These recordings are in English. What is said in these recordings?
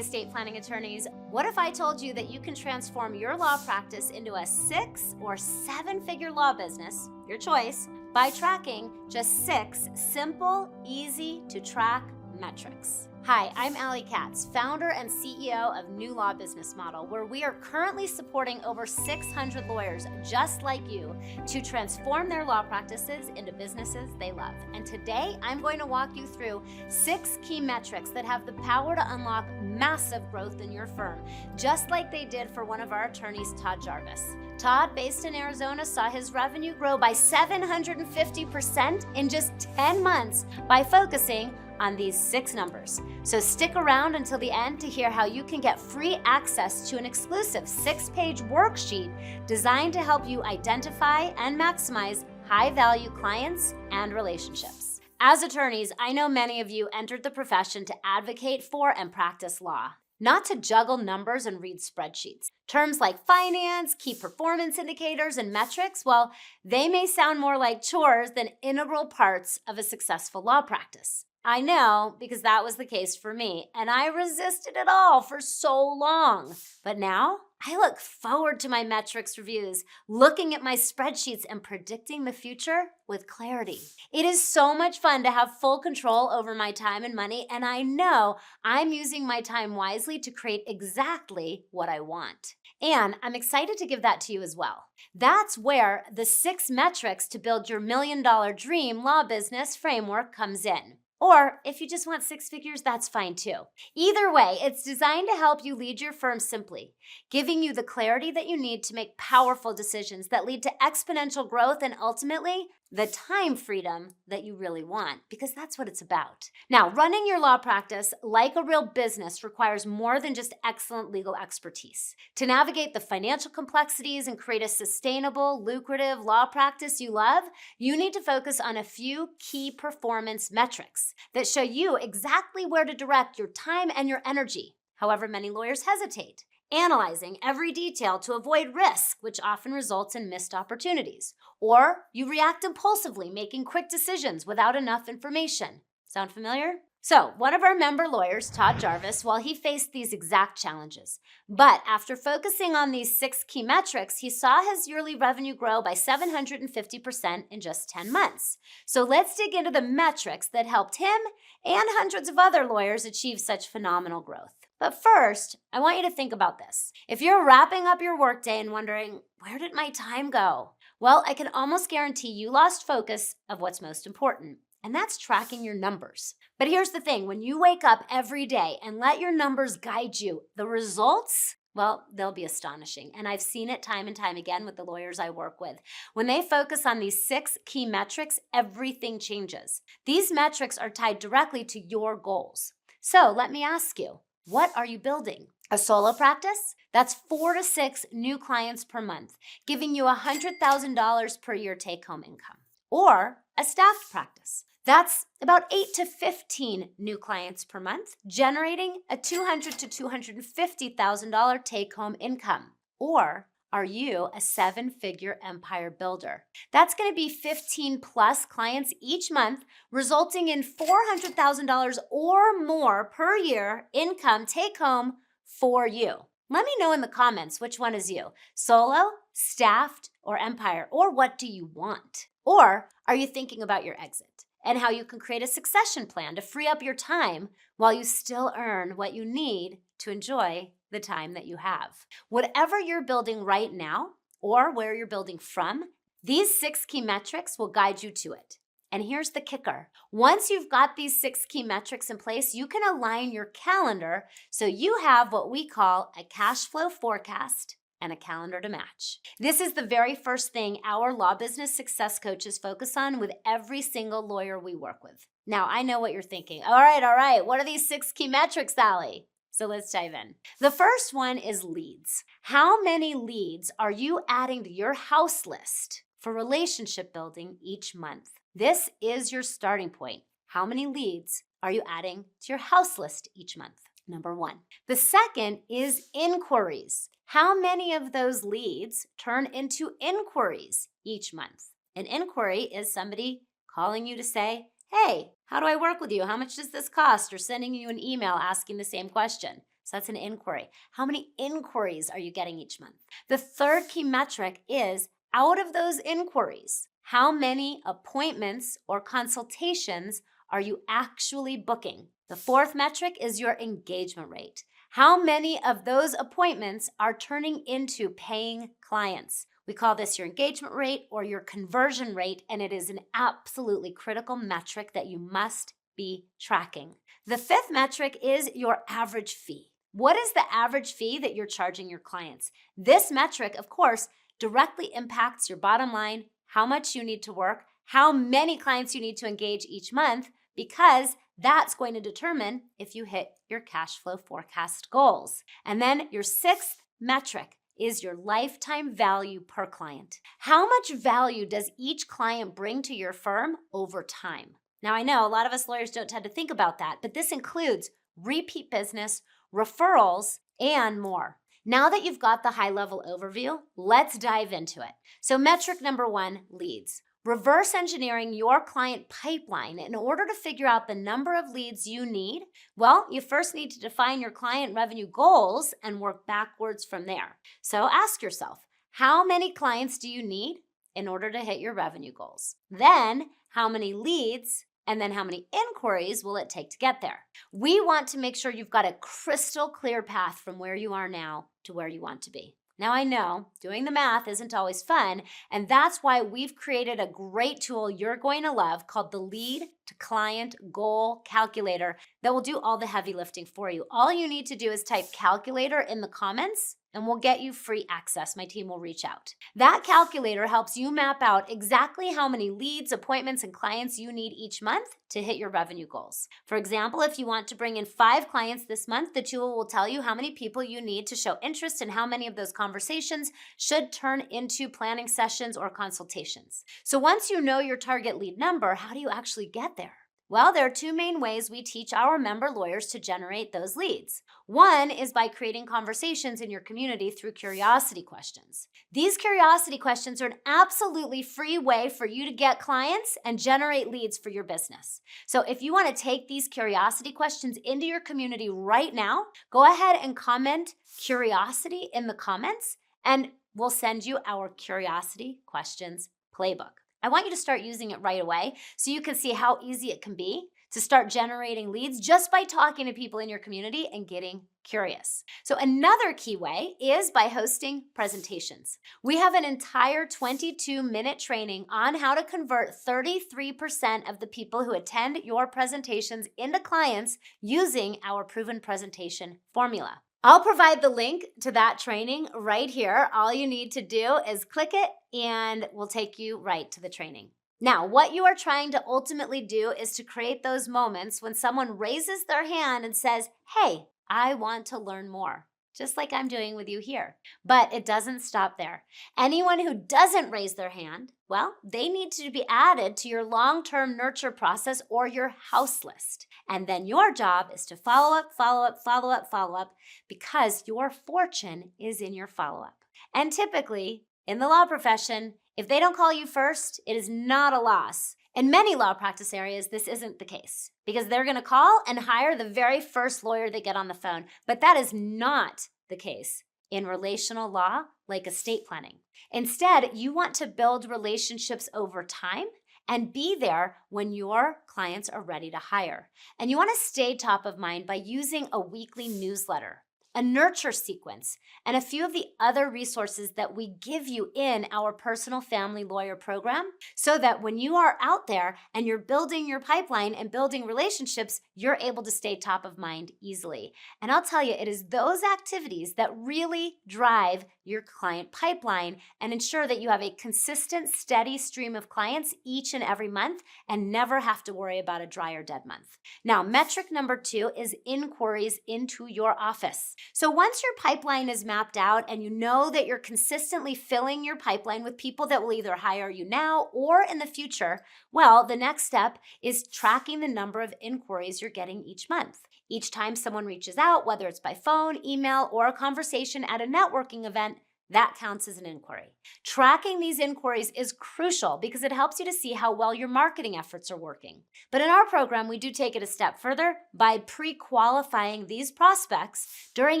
estate planning attorneys. What if I told you that you can transform your law practice into a 6 or 7-figure law business, your choice, by tracking just 6 simple, easy to track metrics? Hi, I'm Katz, founder and CEO of New Law Business Model, where we are currently supporting over 600 lawyers just like you to transform their law practices into businesses they love. And today, I'm going to walk you through 6 key metrics that have the power to unlock massive growth in your firm, just like they did for one of our attorneys, Todd Jarvis. Todd, based in Arizona, saw his revenue grow by 750% in just 10 months by focusing on these 6 numbers. So stick around until the end to hear how you can get free access to an exclusive 6-page worksheet designed to help you identify and maximize high-value clients and relationships. As attorneys, I know many of you entered the profession to advocate for and practice law, not to juggle numbers and read spreadsheets. Terms like finance, key performance indicators, and metrics, well, they may sound more like chores than integral parts of a successful law practice. I know, because that was the case for me, and I resisted it all for so long. But now, I look forward to my metrics reviews, looking at my spreadsheets and predicting the future with clarity. It is so much fun to have full control over my time and money, and I know I'm using my time wisely to create exactly what I want. And I'm excited to give that to you as well. That's where the 6 metrics to build your $1 million dream law business framework comes in. Or if you just want 6 figures, that's fine too. Either way, it's designed to help you lead your firm simply, giving you the clarity that you need to make powerful decisions that lead to exponential growth and ultimately the time freedom that you really want, because that's what it's about. Now, running your law practice like a real business requires more than just excellent legal expertise. To navigate the financial complexities and create a sustainable, lucrative law practice you love, you need to focus on a few key performance metrics that show you exactly where to direct your time and your energy. However, many lawyers hesitate, analyzing every detail to avoid risk, which often results in missed opportunities. Or you react impulsively, making quick decisions without enough information. Sound familiar? So, one of our member lawyers, Todd Jarvis, well, he faced these exact challenges. But after focusing on these 6 key metrics, he saw his yearly revenue grow by 750% in just 10 months. So let's dig into the metrics that helped him and hundreds of other lawyers achieve such phenomenal growth. But first, I want you to think about this. If you're wrapping up your workday and wondering, where did my time go? Well, I can almost guarantee you lost focus of what's most important, and that's tracking your numbers. But here's the thing, when you wake up every day and let your numbers guide you, the results, well, they'll be astonishing. And I've seen it time and time again with the lawyers I work with. When they focus on these 6 key metrics, everything changes. These metrics are tied directly to your goals. So let me ask you, what are you building? A solo practice? That's 4 to 6 new clients per month, giving you $100,000 per year take-home income. Or a staffed practice. That's about 8 to 15 new clients per month, generating a $200,000 to $250,000 take-home income. Or are you a 7-figure empire builder? That's going to be 15 plus clients each month, resulting in $400,000 or more per year income take home for you. Let me know in the comments which one is you, solo, staffed, or empire, or what do you want? Or are you thinking about your exit and how you can create a succession plan to free up your time while you still earn what you need to enjoy the time that you have? Whatever you're building right now or where you're building from, these 6 key metrics will guide you to it. And here's the kicker. Once you've got these 6 key metrics in place, you can align your calendar so you have what we call a cash flow forecast and a calendar to match. This is the very first thing our law business success coaches focus on with every single lawyer we work with. Now, I know what you're thinking. All right, what are these 6 key metrics, Sally? So let's dive in. The first one is leads. How many leads are you adding to your house list for relationship building each month? This is your starting point. How many leads are you adding to your house list each month? Number 1. The second is inquiries. How many of those leads turn into inquiries each month? An inquiry is somebody calling you to say, hey, how do I work with you? How much does this cost? Or sending you an email asking the same question. So that's an inquiry. How many inquiries are you getting each month? The third key metric is, out of those inquiries, how many appointments or consultations are you actually booking? The fourth metric is your engagement rate. How many of those appointments are turning into paying clients? We call this your engagement rate or your conversion rate, and it is an absolutely critical metric that you must be tracking. The fifth metric is your average fee. What is the average fee that you're charging your clients? This metric, of course, directly impacts your bottom line, how much you need to work, how many clients you need to engage each month, because that's going to determine if you hit your cash flow forecast goals. And then your sixth metric is your lifetime value per client. How much value does each client bring to your firm over time? Now, I know a lot of us lawyers don't tend to think about that, but this includes repeat business, referrals, and more. Now that you've got the high-level overview, let's dive into it. So metric number one, leads. Reverse engineering your client pipeline in order to figure out the number of leads you need. Well, you first need to define your client revenue goals and work backwards from there. So ask yourself, how many clients do you need in order to hit your revenue goals? Then, how many leads and then how many inquiries will it take to get there? We want to make sure you've got a crystal clear path from where you are now to where you want to be. Now, I know doing the math isn't always fun, and that's why we've created a great tool you're going to love called the Lead to Client Goal Calculator that will do all the heavy lifting for you. All you need to do is type calculator in the comments, and we'll get you free access. My team will reach out. That calculator helps you map out exactly how many leads, appointments, and clients you need each month to hit your revenue goals. For example, if you want to bring in 5 clients this month, the tool will tell you how many people you need to show interest and how many of those conversations should turn into planning sessions or consultations. So once you know your target lead number, how do you actually get there? Well, there are 2 main ways we teach our member lawyers to generate those leads. One is by creating conversations in your community through curiosity questions. These curiosity questions are an absolutely free way for you to get clients and generate leads for your business. So if you want to take these curiosity questions into your community right now, go ahead and comment curiosity in the comments, and we'll send you our curiosity questions playbook. I want you to start using it right away so you can see how easy it can be to start generating leads just by talking to people in your community and getting curious. So another key way is by hosting presentations. We have an entire 22-minute training on how to convert 33% of the people who attend your presentations into clients using our proven presentation formula. I'll provide the link to that training right here. All you need to do is click it and we'll take you right to the training. Now, what you are trying to ultimately do is to create those moments when someone raises their hand and says, "Hey, I want to learn more," just like I'm doing with you here. But it doesn't stop there. Anyone who doesn't raise their hand, well, they need to be added to your long-term nurture process or your house list. And then your job is to follow up, follow up, follow up, follow up, because your fortune is in your follow-up. And typically, in the law profession, if they don't call you first, it is not a loss. In many law practice areas, this isn't the case because they're going to call and hire the very first lawyer they get on the phone. But that is not the case in relational law like estate planning. Instead, you want to build relationships over time and be there when your clients are ready to hire. And you want to stay top of mind by using a weekly newsletter, a nurture sequence, and a few of the other resources that we give you in our personal family lawyer program so that when you are out there and you're building your pipeline and building relationships, you're able to stay top of mind easily. And I'll tell you, it is those activities that really drive your client pipeline and ensure that you have a consistent, steady stream of clients each and every month and never have to worry about a dry or dead month. Now, metric number 2 is inquiries into your office. So once your pipeline is mapped out and you know that you're consistently filling your pipeline with people that will either hire you now or in the future, well, the next step is tracking the number of inquiries you're getting each month. Each time someone reaches out, whether it's by phone, email, or a conversation at a networking event, that counts as an inquiry. Tracking these inquiries is crucial because it helps you to see how well your marketing efforts are working. But in our program, we do take it a step further by pre-qualifying these prospects during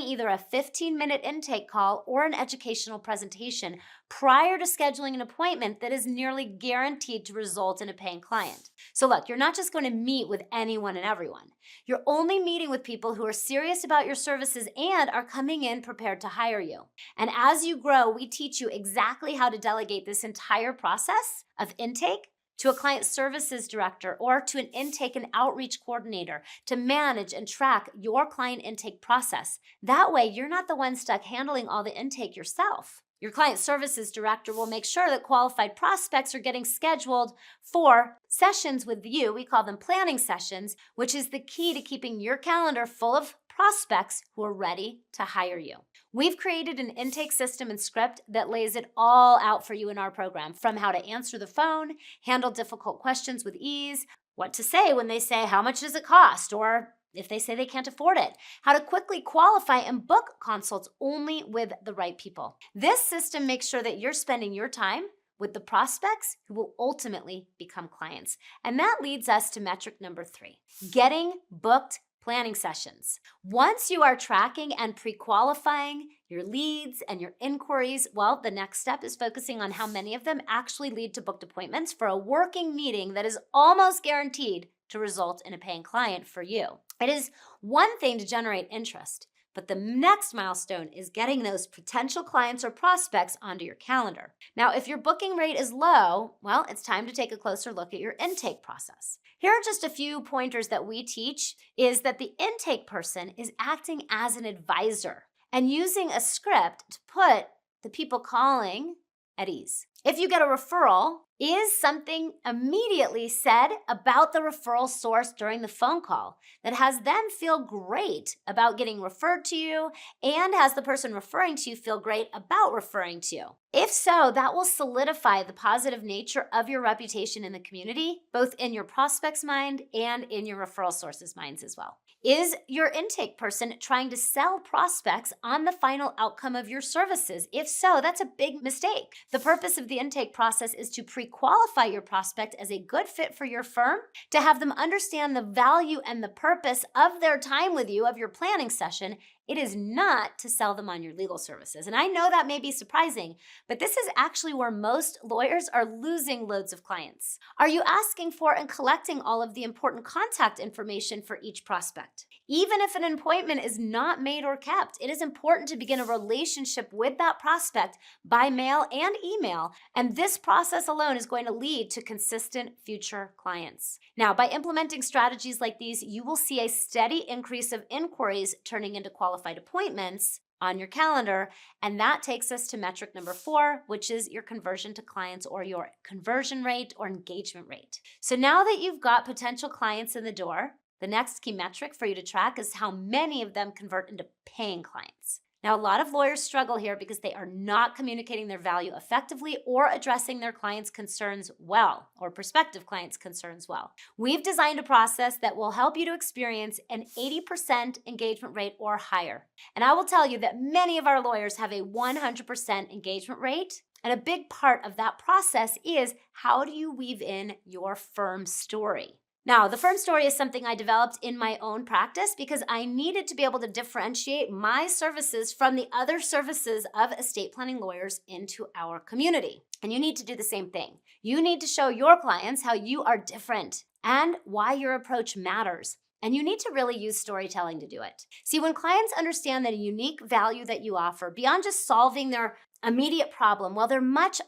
either a 15-minute intake call or an educational presentation prior to scheduling an appointment that is nearly guaranteed to result in a paying client. So look, you're not just going to meet with anyone and everyone. You're only meeting with people who are serious about your services and are coming in prepared to hire you. And as you grow, we teach you exactly how to delegate this entire process of intake to a client services director or to an intake and outreach coordinator to manage and track your client intake process. That way, you're not the one stuck handling all the intake yourself. Your client services director will make sure that qualified prospects are getting scheduled for sessions with you. We call them planning sessions, which is the key to keeping your calendar full of prospects who are ready to hire you. We've created an intake system and script that lays it all out for you in our program, from how to answer the phone, handle difficult questions with ease, what to say when they say, how much does it cost? Or if they say they can't afford it, how to quickly qualify and book consults only with the right people. This system makes sure that you're spending your time with the prospects who will ultimately become clients. And that leads us to metric number 3, getting booked planning sessions. Once you are tracking and pre-qualifying your leads and your inquiries, well, the next step is focusing on how many of them actually lead to booked appointments for a working meeting that is almost guaranteed to result in a paying client for you. It is one thing to generate interest, but the next milestone is getting those potential clients or prospects onto your calendar. Now, if your booking rate is low, well, it's time to take a closer look at your intake process. Here are just a few pointers that we teach is that the intake person is acting as an advisor and using a script to put the people calling at ease. If you get a referral, is something immediately said about the referral source during the phone call that has them feel great about getting referred to you and has the person referring to you feel great about referring to you? If so, that will solidify the positive nature of your reputation in the community, both in your prospect's mind and in your referral source's minds as well. Is your intake person trying to sell prospects on the final outcome of your services? If so, that's a big mistake. The purpose of the intake process is to pre-qualify your prospect as a good fit for your firm, to have them understand the value and the purpose of their time with you, of your planning session. It is not to sell them on your legal services. And I know that may be surprising, but this is actually where most lawyers are losing loads of clients. Are you asking for and collecting all of the important contact information for each prospect? Even if an appointment is not made or kept, it is important to begin a relationship with that prospect by mail and email, and this process alone is going to lead to consistent future clients. Now, by implementing strategies like these, you will see a steady increase of inquiries turning into qualified appointments on your calendar, and that takes us to metric number 4, which is your conversion to clients, or your conversion rate or engagement rate. So now that you've got potential clients in the door, the next key metric for you to track is how many of them convert into paying clients. Now, a lot of lawyers struggle here because they are not communicating their value effectively or addressing their clients' concerns well, or prospective clients' concerns well. We've designed a process that will help you to experience an 80% engagement rate or higher. And I will tell you that many of our lawyers have a 100% engagement rate. And a big part of that process is, how do you weave in your firm story? Now, the firm story is something I developed in my own practice because I needed to be able to differentiate my services from the other services of estate planning lawyers into our community. And you need to do the same thing. You need to show your clients how you are different and why your approach matters. And you need to really use storytelling to do it. See, when clients understand the unique value that you offer, beyond just solving their immediate problem, well, they're much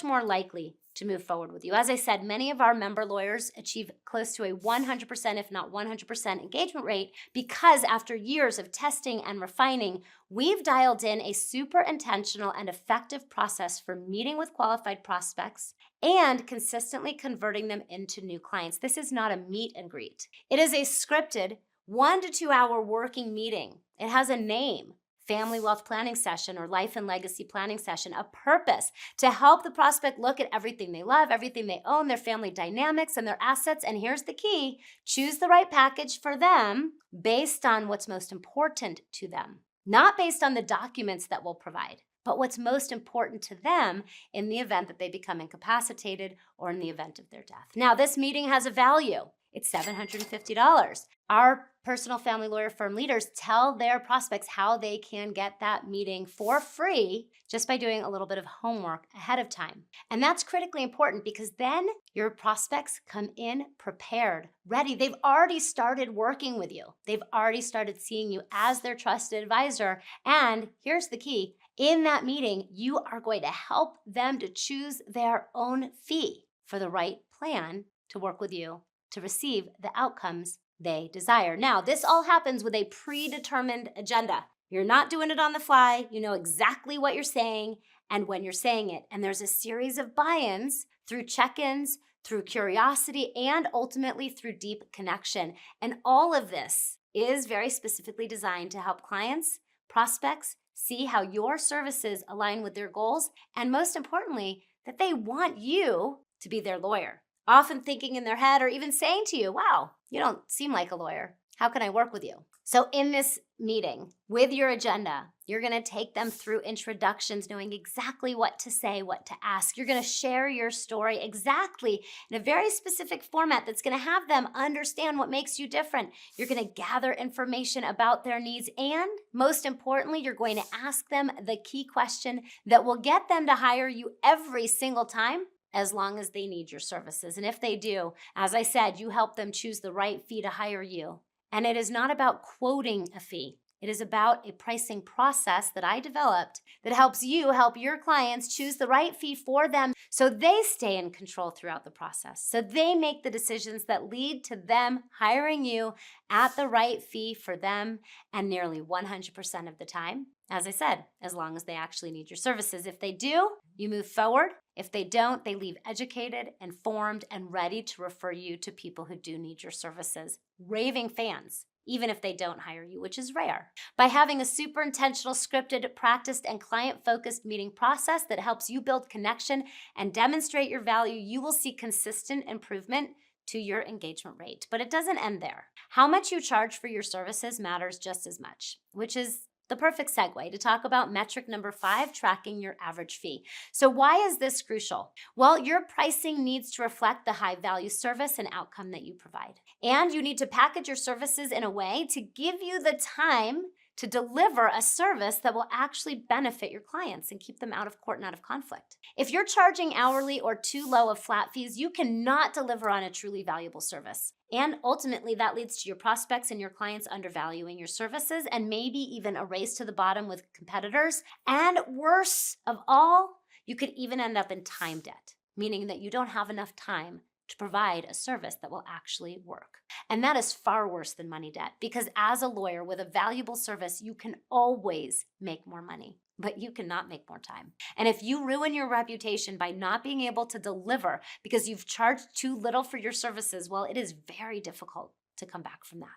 more likely to move forward with you. As I said, many of our member lawyers achieve close to a 100%, if not 100% engagement rate because after years of testing and refining, we've dialed in a super intentional and effective process for meeting with qualified prospects and consistently converting them into new clients. This is not a meet and greet. It is a scripted 1 to 2 hour working meeting. It has a name: family wealth planning session or life and legacy planning session, a purpose to help the prospect look at everything they love, everything they own, their family dynamics and their assets. And here's the key: choose the right package for them based on what's most important to them. not based on the documents that we'll provide, but what's most important to them in the event that they become incapacitated or in the event of their death. Now, this meeting has a value. It's $750. Our personal family lawyer firm leaders tell their prospects how they can get that meeting for free just by doing a little bit of homework ahead of time. And that's critically important because then your prospects come in prepared, ready. They've already started working with you. They've already started seeing you as their trusted advisor. And here's the key. In that meeting, you are going to help them to choose their own fee for the right plan to work with you to receive the outcomes they desire. Now, this all happens with a predetermined agenda. You're not doing it on the fly. You know exactly what you're saying and when you're saying it. And there's a series of buy-ins through check-ins, through curiosity, and ultimately through deep connection. And all of this is very specifically designed to help clients, prospects, see how your services align with their goals, and most importantly, that they want you to be their lawyer. Often thinking in their head or even saying to you, wow, you don't seem like a lawyer. How can I work with you? So in this meeting with your agenda, you're going to take them through introductions, knowing exactly what to say, what to ask. You're going to share your story exactly in a very specific format that's going to have them understand what makes you different. You're going to gather information about their needs. And most importantly, you're going to ask them the key question that will get them to hire you every single time, as long as they need your services. And if they do, as I said, you help them choose the right fee to hire you. And it is not about quoting a fee. It is about a pricing process that I developed that helps you help your clients choose the right fee for them so they stay in control throughout the process. So they make the decisions that lead to them hiring you at the right fee for them, and nearly 100% of the time, as I said, as long as they actually need your services. If they do, you move forward. If they don't, they leave educated, informed, and ready to refer you to people who do need your services. Raving fans, even if they don't hire you, which is rare. By having a super intentional, scripted, practiced, and client-focused meeting process that helps you build connection and demonstrate your value, you will see consistent improvement to your engagement rate. But it doesn't end there. How much you charge for your services matters just as much, which is the perfect segue to talk about metric number 5, tracking your average fee. So why is this crucial? Well, your pricing needs to reflect the high value service and outcome that you provide. And you need to package your services in a way to give you the time to deliver a service that will actually benefit your clients and keep them out of court and out of conflict. If you're charging hourly or too low of flat fees, you cannot deliver on a truly valuable service. And ultimately, that leads to your prospects and your clients undervaluing your services and maybe even a race to the bottom with competitors. And worse of all, you could even end up in time debt, meaning that you don't have enough time to provide a service that will actually work. And that is far worse than money debt, because as a lawyer with a valuable service, you can always make more money, but you cannot make more time. And if you ruin your reputation by not being able to deliver because you've charged too little for your services, well, it is very difficult to come back from that.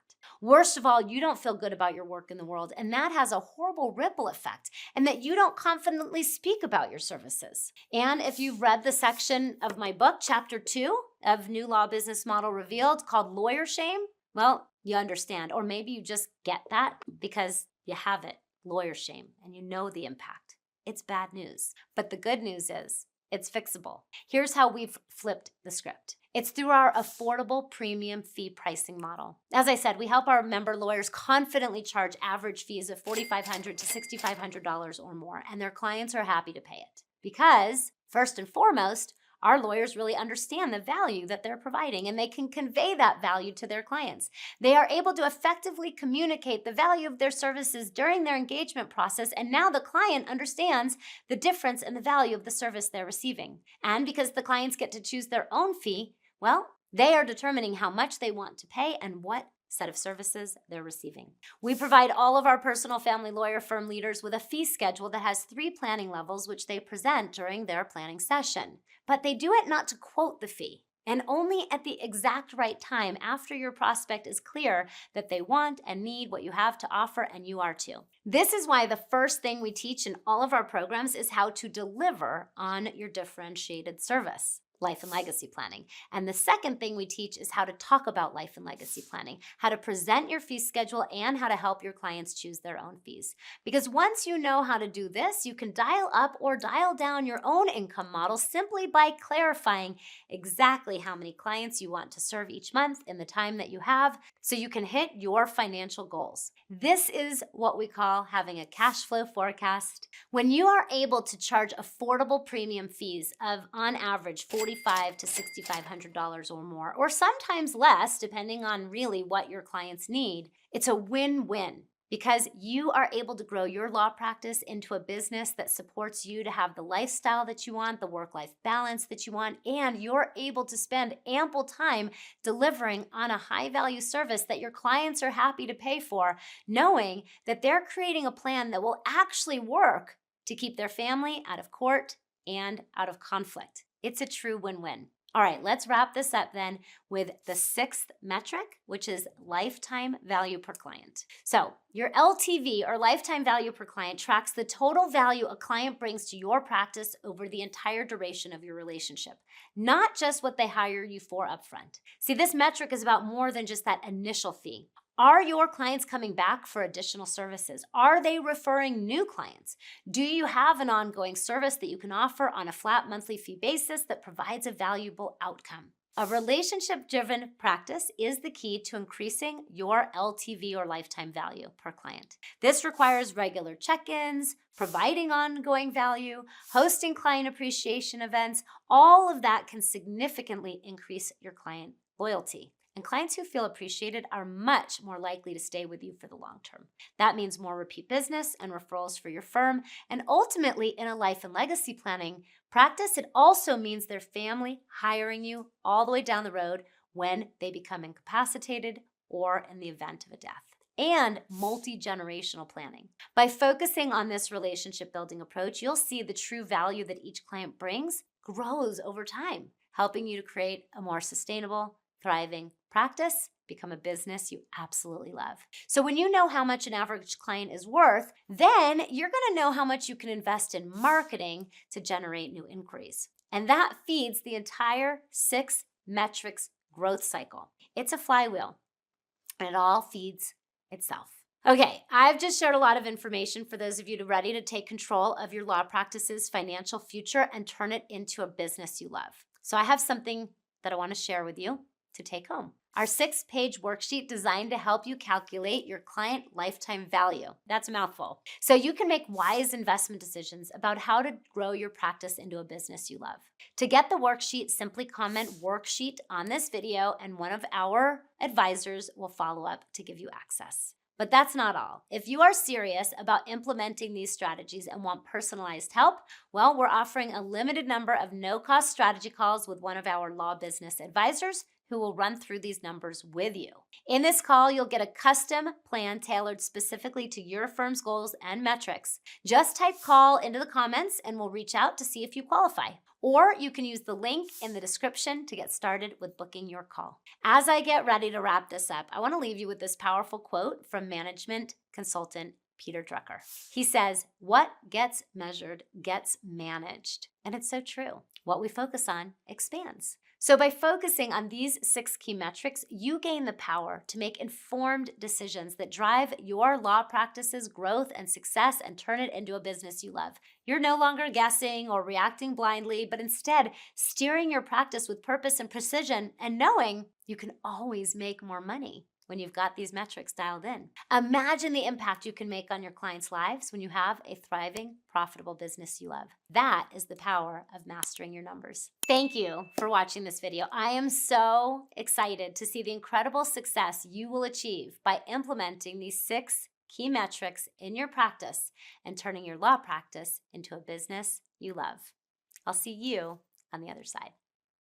Worst of all, you don't feel good about your work in the world, and that has a horrible ripple effect, and that you don't confidently speak about your services. And if you've read the section of my book, chapter 2 of New Law Business Model Revealed, called Lawyer Shame, well, you understand, or maybe you just get that because you have it, lawyer shame, and you know the impact. It's bad news. But the good news is it's fixable. Here's how we've flipped the script. It's through our affordable premium fee pricing model. As I said, we help our member lawyers confidently charge average fees of $4,500 to $6,500 or more, and their clients are happy to pay it. Because, first and foremost, our lawyers really understand the value that they're providing, and they can convey that value to their clients. They are able to effectively communicate the value of their services during their engagement process, and now the client understands the difference in the value of the service they're receiving. And because the clients get to choose their own fee, well, they are determining how much they want to pay and what set of services they're receiving. We provide all of our personal family lawyer firm leaders with a fee schedule that has 3 planning levels, which they present during their planning session. But they do it not to quote the fee, and only at the exact right time after your prospect is clear that they want and need what you have to offer, and you are too. This is why the first thing we teach in all of our programs is how to deliver on your differentiated service. life and legacy planning. And the second thing we teach is how to talk about life and legacy planning, how to present your fee schedule, and how to help your clients choose their own fees. Because once you know how to do this, you can dial up or dial down your own income model simply by clarifying exactly how many clients you want to serve each month in the time that you have so you can hit your financial goals. This is what we call having a cash flow forecast. When you are able to charge affordable premium fees of, on average, $4,500 to $6,500 or more, or sometimes less, depending on really what your clients need, it's a win-win because you are able to grow your law practice into a business that supports you to have the lifestyle that you want, the work-life balance that you want, and you're able to spend ample time delivering on a high-value service that your clients are happy to pay for, knowing that they're creating a plan that will actually work to keep their family out of court and out of conflict. It's a true win-win. All right, let's wrap this up then with the sixth metric, which is lifetime value per client. So your LTV, or lifetime value per client, tracks the total value a client brings to your practice over the entire duration of your relationship, not just what they hire you for upfront. See, this metric is about more than just that initial fee. Are your clients coming back for additional services? Are they referring new clients? Do you have an ongoing service that you can offer on a flat monthly fee basis that provides a valuable outcome? A relationship-driven practice is the key to increasing your LTV, or lifetime value per client. This requires regular check-ins, providing ongoing value, hosting client appreciation events. All of that can significantly increase your client loyalty. And clients who feel appreciated are much more likely to stay with you for the long term. That means more repeat business and referrals for your firm. And ultimately, in a life and legacy planning practice, it also means their family hiring you all the way down the road when they become incapacitated or in the event of a death. And multi-generational planning. By focusing on this relationship building approach, you'll see the true value that each client brings grows over time, helping you to create a more sustainable, thriving practice, become a business you absolutely love. So when you know how much an average client is worth, then you're going to know how much you can invest in marketing to generate new inquiries. And that feeds the entire 6 metrics growth cycle. It's a flywheel, and it all feeds itself. Okay, I've just shared a lot of information for those of you ready to take control of your law practice's financial future and turn it into a business you love. So I have something that I want to share with you to take home. Our 6-page worksheet designed to help you calculate your client lifetime value. That's a mouthful. So you can make wise investment decisions about how to grow your practice into a business you love. To get the worksheet, simply comment "worksheet" on this video and one of our advisors will follow up to give you access. But that's not all. If you are serious about implementing these strategies and want personalized help, well, we're offering a limited number of no-cost strategy calls with one of our law business advisors who will run through these numbers with you. In this call, you'll get a custom plan tailored specifically to your firm's goals and metrics. Just type "call" into the comments and we'll reach out to see if you qualify. Or you can use the link in the description to get started with booking your call. As I get ready to wrap this up, I want to leave you with this powerful quote from management consultant Peter Drucker. He says, "What gets measured gets managed." And it's so true. What we focus on expands. So by focusing on these 6 key metrics, you gain the power to make informed decisions that drive your law practice's growth and success and turn it into a business you love. You're no longer guessing or reacting blindly, but instead steering your practice with purpose and precision and knowing you can always make more money when you've got these metrics dialed in. Imagine the impact you can make on your clients' lives when you have a thriving, profitable business you love. That is the power of mastering your numbers. Thank you for watching this video. I am so excited to see the incredible success you will achieve by implementing these 6 key metrics in your practice and turning your law practice into a business you love. I'll see you on the other side.